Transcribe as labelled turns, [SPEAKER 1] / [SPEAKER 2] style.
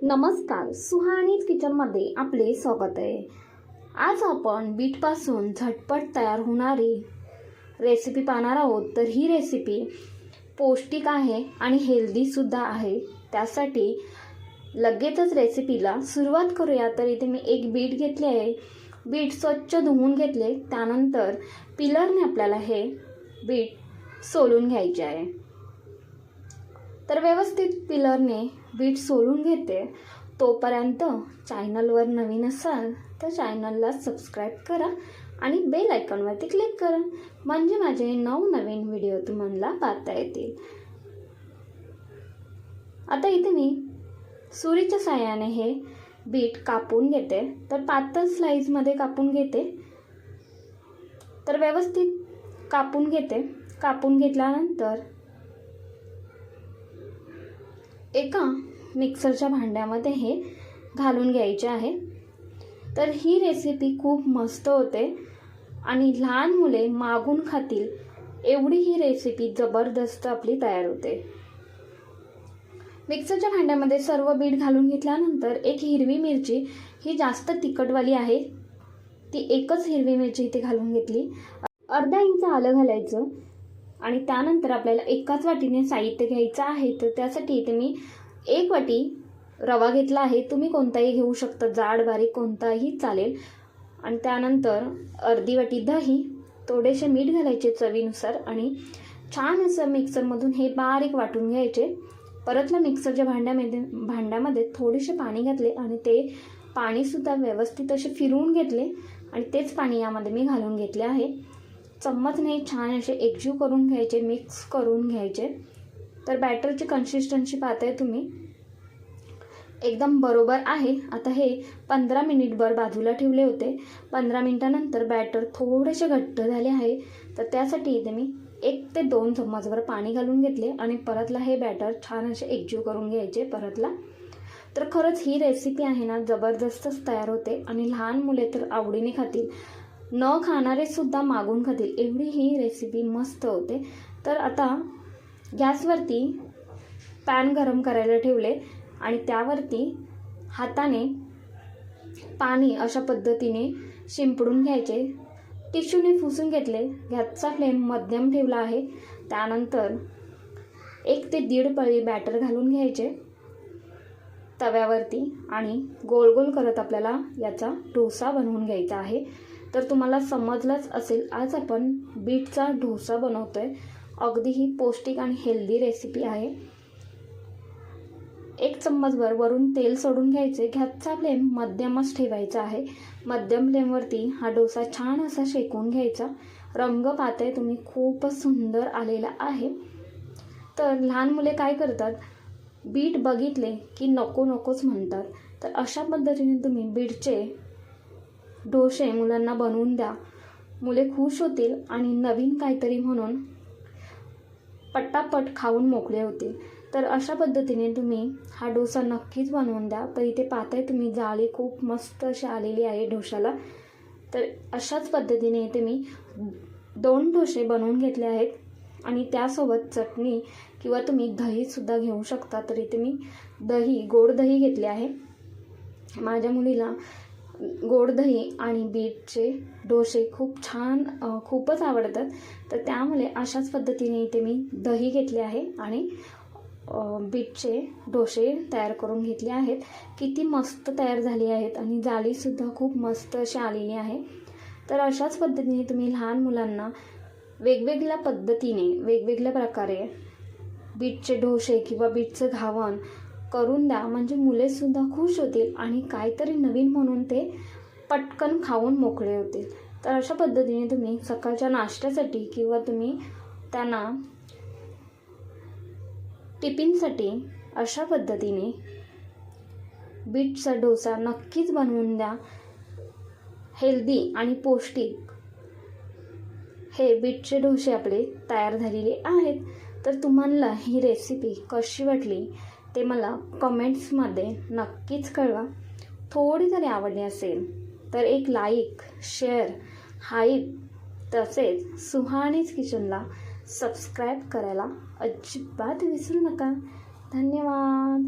[SPEAKER 1] नमस्कार, सुहानीज किचनमध्ये आपले स्वागत आहे। आज आपण बीटपासून झटपट तयार होणारी रेसिपी पाहणार आहोत। तर ही रेसिपी पौष्टिक आहे आणि हेल्दीसुद्धा आहे। त्यासाठी लगेचच रेसिपीला सुरुवात करूया। तर इथे मी एक बीट घेतले आहे। बीट स्वच्छ धुवून घेतले, त्यानंतर पिलरने आपल्याला हे बीट सोलून घ्यायचे आहे। तर व्यवस्थित पिलरने बीट सोलून घेते। तोपर्यंत चॅनलवर नवीन असाल तर चॅनलला सबस्क्राईब करा आणि बेल आयकॉनवरती क्लिक करा, म्हणजे माझे नवनवीन व्हिडिओ तुम्हाला पाहता येतील। आता इथे मी सुरीच्या साहाय्याने हे बीट कापून घेते। तर पातळ स्लाइसमध्ये कापून घेते। तर व्यवस्थित कापून घेते। कापून घेतल्यानंतर एका मिक्सरच्या भांड्यामध्ये हे घालून घ्यायचे आहे। तर ही रेसिपी खूप मस्त होते आणि लहान मुले मागून खातील एवढी ही रेसिपी जबरदस्त आपली तयार होते। मिक्सरच्या भांड्यामध्ये सर्व बीट घालून घेतल्यानंतर एक हिरवी मिरची, ही जास्त तिखटवाली आहे, ती एकच हिरवी मिरची इथे घालून घेतली। अर्धा इंच आलं घालायचं आणि त्यानंतर आपल्याला एकाच वाटीने साहित्य घ्यायचं आहे। तर त्यासाठी इथे मी एक वाटी रवा घेतला आहे। तुम्ही कोणताही घेऊ शकता, जाड बारीक कोणताही चालेल। आणि त्यानंतर अर्धी वाटी दही, थोडेसे मीठ घालायचे चवीनुसार आणि छान असं मिक्सरमधून हे बारीक वाटून घ्यायचे। परतला मिक्सरच्या भांड्यामध्ये थोडेसे पाणी घातले आणि ते पाणीसुद्धा व्यवस्थित असे फिरवून घेतले आणि तेच पाणी यामध्ये मी घालून घेतले आहे। चम्मचने छान असे एकजीव करून घ्यायचे, मिक्स करून घ्यायचे। तर बॅटरची कन्सिस्टन्सी पाहताय तुम्ही, एकदम बरोबर आहे। आता हे 15 मिनिटभर बाजूला ठेवले होते। 15 मिनिटानंतर बॅटर थोडेसे घट्ट झाले आहे। तर त्यासाठी इथे मी 1 ते 2 चम्मचभर पाणी घालून घेतले आणि परतला हे बॅटर छान असे एकजीव करून घ्यायचे परतला। तर खरंच ही रेसिपी आहे ना, जबरदस्तच तयार होते आणि लहान मुले तर आवडीने खातील, न खाणारे सुद्धा मागून खातील एवढी ही रेसिपी मस्त होते। तर आता गॅसवरती पॅन गरम करायला ठेवले आणि त्यावरती हाताने पाणी अशा पद्धतीने शिंपडून घ्यायचे, टिश्यूने पुसून घेतले। गॅसचा फ्लेम मध्यम ठेवला आहे। त्यानंतर 1 ते 1.5 पळी बॅटर घालून घ्यायचे तव्यावरती आणि गोल गोल करत आपल्याला याचा डोसा बनवून घ्यायचा आहे। तर तुम्हाला समजलंच असेल, आज आपण बीटचा डोसा बनवतोय। अगदी ही पौष्टिक आणि हेल्दी रेसिपी आहे। 1 चम्मचभर वरून तेल सोडून घ्यायचे। गॅसचा फ्लेम मध्यमच ठेवायचा आहे। मध्यम फ्लेमवरती हा डोसा छान असा शेकून घ्यायचा। रंग पाहताय तुम्ही, खूपच सुंदर आलेला आहे। तर लहान मुले काय करतात, बीट बघितले की नको नकोच म्हणतात। तर अशा पद्धतीने तुम्ही बीटचे डोसे मुलांना बनवून द्या, मुले खुश होतील आणि नवीन काहीतरी म्हणून पटापट खाऊन मोकळे होतील। तर अशा पद्धतीने तुम्ही हा डोसा नक्कीच बनवून द्या। तर इथे पाहताय तुम्ही, जाळी खूप मस्त अशी आलेली आहे डोशाला। तर अशाच पद्धतीने इथे मी 2 डोसे बनवून घेतले आहेत आणि त्यासोबत चटणी किंवा तुम्ही दहीसुद्धा घेऊ शकता। तर इथे मी गोड दही घेतले आहे। माझ्या मुलीला गोड दही आणि बीटचे डोसे खूपच आवडतात। तर त्यामुळे अशाच पद्धतीने इथे मी दही घेतले आहे आणि बीटचे डोसे तयार करून घेतले आहेत। किती मस्त तयार झाले आहेत आणि जाळीसुद्धा खूप मस्त अशी आलेली आहे। तर अशाच पद्धतीने तुम्ही लहान मुलांना वेगवेगळ्या पद्धतीने, वेगवेगळ्या प्रकारे बीटचे डोसे किंवा बीटचं घावण करून द्या, म्हणजे मुलेसुद्धा खुश होतील आणि काहीतरी नवीन म्हणून ते पटकन खाऊन मोकळे होतील। तर अशा पद्धतीने तुम्ही सकाळच्या नाश्त्यासाठी किंवा तुम्ही त्यांना टिफिनसाठी अशा पद्धतीने बीटचा डोसा नक्कीच बनवून द्या। हेल्दी आणि पौष्टिक हे बीटचे डोसे आपले तयार झालेले आहेत। तर तुम्हाला ही रेसिपी कशी वाटली ते मला कमेंट्समध्ये नक्कीच कळवा। थोडी जरी आवडली असेल तर एक लाईक, शेअर, हाईप तसेच सुहानीज किचनला सबस्क्राईब करायला अजिबात विसरू नका। धन्यवाद।